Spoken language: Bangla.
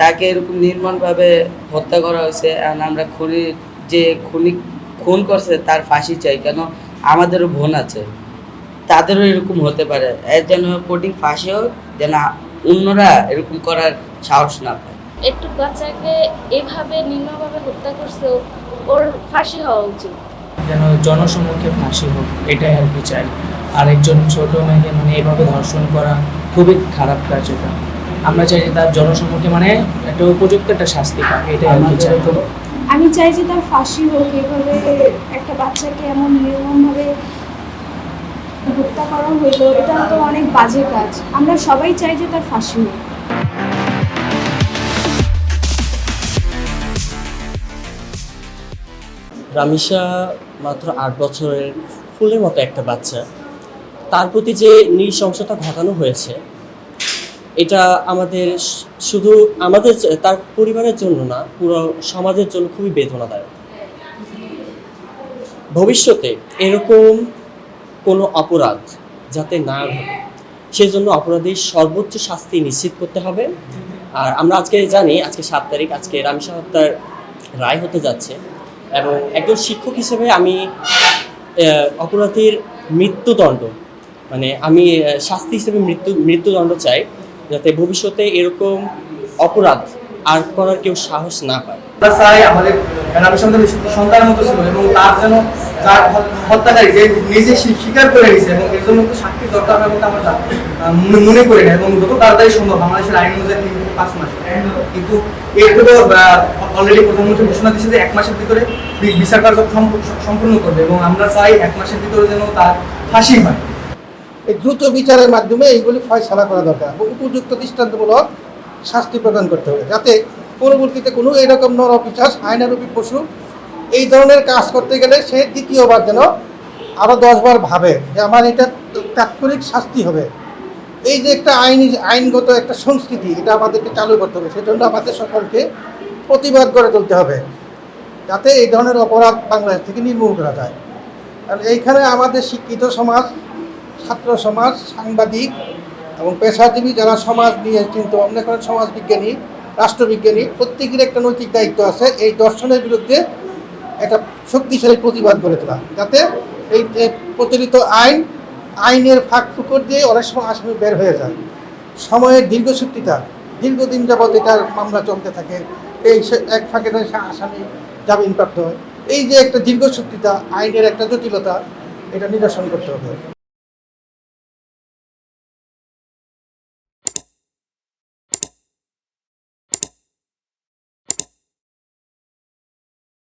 তাকে এরকম নির্মমভাবে হত্যা করা হয়েছে। এখন আমরা খুন করছে তার ফাঁসি চাই। কেন আমাদেরও বোন আছে, তাদেরও এরকম হতে পারে। এর জন্য কঠিন ফাঁসি হোক, যেন অন্যরা এরকম করার সাহস না পায়। একটু বাচ্চাকে এভাবে নির্মমভাবে হত্যা করছে, ওর ফাঁসি হওয়া উচিত। যেন জনসম্মুখে ফাঁসি হোক, এটাই আর কি চাই। আর একজন ছোট মেয়েকে মানে এভাবে ধর্ষণ করা খুবই খারাপ কাজ। এটা আমরা চাই যে তার জনসম্মুখে মানে একটা উপযুক্ত একটা শাস্তি পাক, এটাই আর কি চাই। আমি চাই যে তার ফাঁসি হোক। এভাবে একটা বাচ্চাকে এমন নির্মমভাবে হত্যা করা হইলো, এটা তো অনেক বাজে কাজ। আমরা সবাই চাই যে তার ফাঁসি হোক। রামিসা মাত্র 8 বছরের ফুলের মতো একটা বাচ্চা, তার প্রতি যে নৃশংসতা ঘটানো হয়েছে, এটা আমাদের শুধু আমাদের তার পরিবারের জন্য না, পুরো সমাজের জন্য খুবই বেদনাদায়ক। ভবিষ্যতে এরকম কোনো অপরাধ যাতে না ঘটে, সেজন্য অপরাধীর সর্বোচ্চ শাস্তি নিশ্চিত করতে হবে। আর আমরা আজকে জানি, আজকে 7 তারিখ, আজকে রামিসা হত্যার রায় হতে যাচ্ছে। এবং একজন শিক্ষক হিসেবে আমি অপরাধীর মৃত্যুদণ্ড, মানে আমি শাস্তি হিসেবে মৃত্যুদণ্ড চাই, যাতে ভবিষ্যতে এরকম অপরাধ আর করার কেউ সাহস না পায়। আমরা চাই আমাদের রামিসা আমাদের সন্তানের মতো ছিল, এবং তার যেন যার হত্যাকারী যে নিজে স্বীকার করে নিয়েছে, এবং এর জন্য সাক্ষীর দরকার হয় বলতে আমরা মনে করি না। এবং যত তাড়াতাড়ি সম্ভব, বাংলাদেশের আইন অনুযায়ী 3 থেকে 5 মাস, কিন্তু এরপর অলরেডি প্রধানমন্ত্রী ঘোষণা দিয়েছে যে 1 মাসের ভিতরে বিচার কার্য সম্পূর্ণ করবে, এবং আমরা চাই 1 মাসের ভিতরে যেন তার ফাঁসি হয়। এই দ্রুত বিচারের মাধ্যমে এইগুলি ফয়সালা করা দরকার এবং উপযুক্ত দৃষ্টান্তমূলক শাস্তি প্রদান করতে হবে, যাতে পরবর্তীতে কোনো এরকম নরপিশাচ আইনারূপী পশু এই ধরনের কাজ করতে গেলে সে দ্বিতীয়বার যেন আরও 10 বার ভাবে যে আমার এটা তাৎক্ষণিক শাস্তি হবে। এই যে একটা আইনগত একটা সংস্কৃতি, এটা আমাদেরকে চালু করতে হবে। সেজন্য আমাদের সকলকে প্রতিবাদ গড়ে তুলতে হবে, যাতে এই ধরনের অপরাধ বাংলাদেশ থেকে নির্মূল করা যায়। আর এইখানে আমাদের শিক্ষিত সমাজ, ছাত্র সমাজ, সাংবাদিক এবং পেশাজীবী যারা সমাজ নিয়ে চিন্তা ভাবনা করেন, সমাজবিজ্ঞানী, রাষ্ট্রবিজ্ঞানী, প্রত্যেকের একটা নৈতিক দায়িত্ব আছে এই দর্শনের বিরুদ্ধে একটা শক্তিশালী প্রতিবাদ গড়ে তোলা, যাতে এই প্রচলিত আইনের ফাঁক ফুকর দিয়ে অনেক সময় আসামি বের হয়ে যায়। সময়ের দীর্ঘসূত্রিতা, দীর্ঘদিন যাবৎ এটার মামলা চলতে থাকে, এই এক ফাঁকে আসামি জামিনপ্রাপ্ত হয়। এই যে একটা দীর্ঘসূত্রিতা, আইনের একটা জটিলতা, এটা নিরসন করতে হবে।